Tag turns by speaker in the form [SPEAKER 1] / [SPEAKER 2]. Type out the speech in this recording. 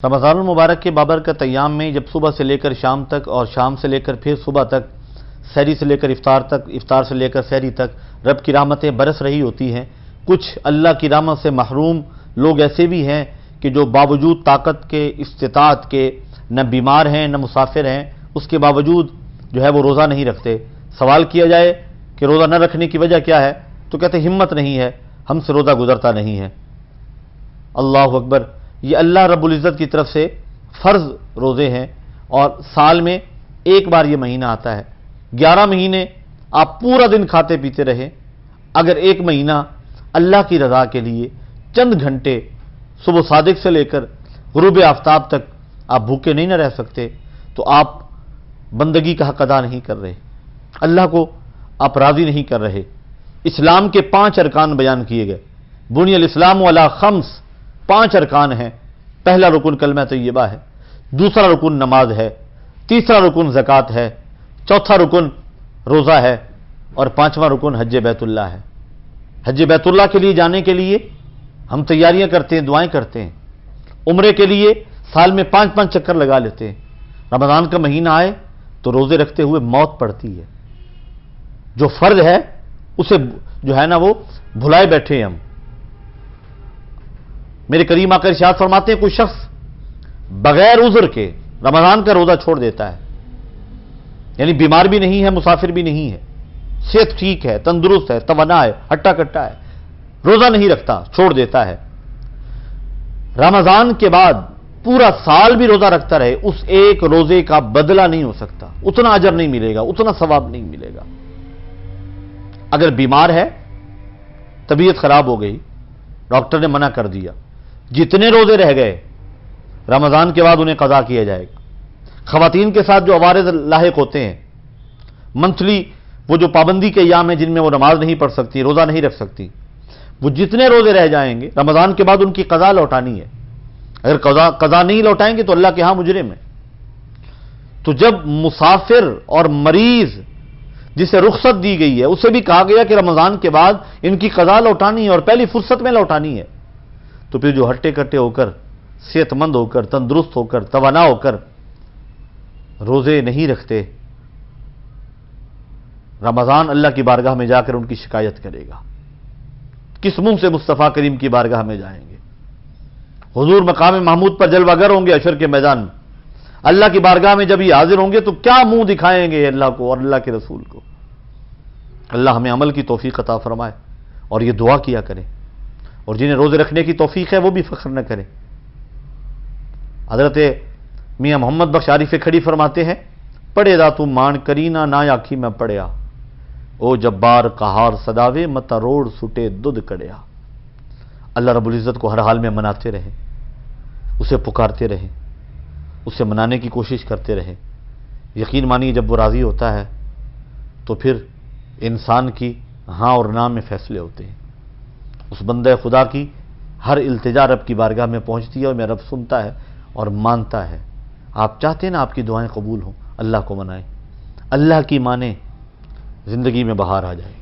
[SPEAKER 1] رمضان المبارک کے بابرکت ایام میں جب صبح سے لے کر شام تک اور شام سے لے کر پھر صبح تک، سحری سے لے کر افطار تک، افطار سے لے کر سحری تک رب کی رحمتیں برس رہی ہوتی ہیں، کچھ اللہ کی رحمت سے محروم لوگ ایسے بھی ہیں کہ جو باوجود طاقت کے، استطاعت کے، نہ بیمار ہیں نہ مسافر ہیں، اس کے باوجود جو ہے وہ روزہ نہیں رکھتے۔ سوال کیا جائے کہ روزہ نہ رکھنے کی وجہ کیا ہے تو کہتے ہیں ہمت نہیں ہے، ہم سے روزہ گزرتا نہیں ہے۔ اللہ اکبر! یہ اللہ رب العزت کی طرف سے فرض روزے ہیں اور سال میں ایک بار یہ مہینہ آتا ہے۔ 11 مہینے آپ پورا دن کھاتے پیتے رہے، اگر ایک مہینہ اللہ کی رضا کے لیے چند گھنٹے صبح صادق سے لے کر غروب آفتاب تک آپ بھوکے نہیں نہ رہ سکتے تو آپ بندگی کا حق ادا نہیں کر رہے، اللہ کو آپ راضی نہیں کر رہے۔ اسلام کے 5 ارکان بیان کیے گئے۔ بنی الاسلام علی 5 ارکان ہیں۔ پہلا رکن کلمہ طیبہ ہے، دوسرا رکن نماز ہے، تیسرا رکن زکوٰۃ ہے، چوتھا رکن روزہ ہے اور 5واں رکن حج بیت اللہ ہے۔ حج بیت اللہ کے لیے جانے کے لیے ہم تیاریاں کرتے ہیں، دعائیں کرتے ہیں۔ عمرے کے لیے سال میں 5 چکر لگا لیتے ہیں۔ رمضان کا مہینہ آئے تو روزے رکھتے ہوئے موت پڑتی ہے۔ جو فرض ہے اسے جو ہے نا وہ بھلائے بیٹھے ہیں ہم۔ میرے کریم آقا ارشاد فرماتے ہیں کوئی شخص بغیر عذر کے رمضان کا روزہ چھوڑ دیتا ہے، یعنی بیمار بھی نہیں ہے، مسافر بھی نہیں ہے، صحت ٹھیک ہے، تندرست ہے، توانا ہے، ہٹا کٹا ہے، روزہ نہیں رکھتا، چھوڑ دیتا ہے، رمضان کے بعد پورا سال بھی روزہ رکھتا رہے، اس ایک روزے کا بدلہ نہیں ہو سکتا، اتنا اجر نہیں ملے گا، اتنا ثواب نہیں ملے گا۔ اگر بیمار ہے، طبیعت خراب ہو گئی، ڈاکٹر نے منع کر دیا، جتنے روزے رہ گئے رمضان کے بعد انہیں قضا کیا جائے گا۔ خواتین کے ساتھ جو عوارض لاحق ہوتے ہیں، منتھلی وہ جو پابندی کے ایام ہیں جن میں وہ نماز نہیں پڑھ سکتی، روزہ نہیں رکھ سکتی، وہ جتنے روزے رہ جائیں گے رمضان کے بعد ان کی قضا لوٹانی ہے۔ اگر قضا نہیں لوٹائیں گے تو اللہ کے ہاں مجرم ہے۔ تو جب مسافر اور مریض جسے رخصت دی گئی ہے اسے بھی کہا گیا کہ رمضان کے بعد ان کی قضا لوٹانی ہے اور پہلی فرصت میں لوٹانی ہے، تو پھر جو ہٹے کٹے ہو کر، صحت مند ہو کر، تندرست ہو کر، توانا ہو کر روزے نہیں رکھتے، رمضان اللہ کی بارگاہ میں جا کر ان کی شکایت کرے گا۔ کس منہ سے مصطفیٰ کریم کی بارگاہ میں جائیں گے؟ حضور مقام محمود پر جلوہ گر ہوں گے حشر کے میدان میں، اللہ کی بارگاہ میں جب یہ حاضر ہوں گے تو کیا منہ دکھائیں گے اللہ کو اور اللہ کے رسول کو؟ اللہ ہمیں عمل کی توفیق عطا فرمائے اور یہ دعا کیا کریں، اور جنہیں روزے رکھنے کی توفیق ہے وہ بھی فخر نہ کریں۔ حضرت میاں محمد بخش عارف کھڑی فرماتے ہیں پڑھے دا تو مان کرینا نہ آکھی میں پڑھیا، او جبار قہار صداوے متا روڑ سٹے دودھ کڑیا۔ اللہ رب العزت کو ہر حال میں مناتے رہیں، اسے پکارتے رہیں، اسے منانے کی کوشش کرتے رہیں۔ یقین مانیے جب وہ راضی ہوتا ہے تو پھر انسان کی ہاں اور نہ میں فیصلے ہوتے ہیں۔ اس بندہ خدا کی ہر التجا رب کی بارگاہ میں پہنچتی ہے اور میرا رب سنتا ہے اور مانتا ہے۔ آپ چاہتے ہیں نا آپ کی دعائیں قبول ہوں، اللہ کو منائیں، اللہ کی مانیں، زندگی میں بہار آ جائے۔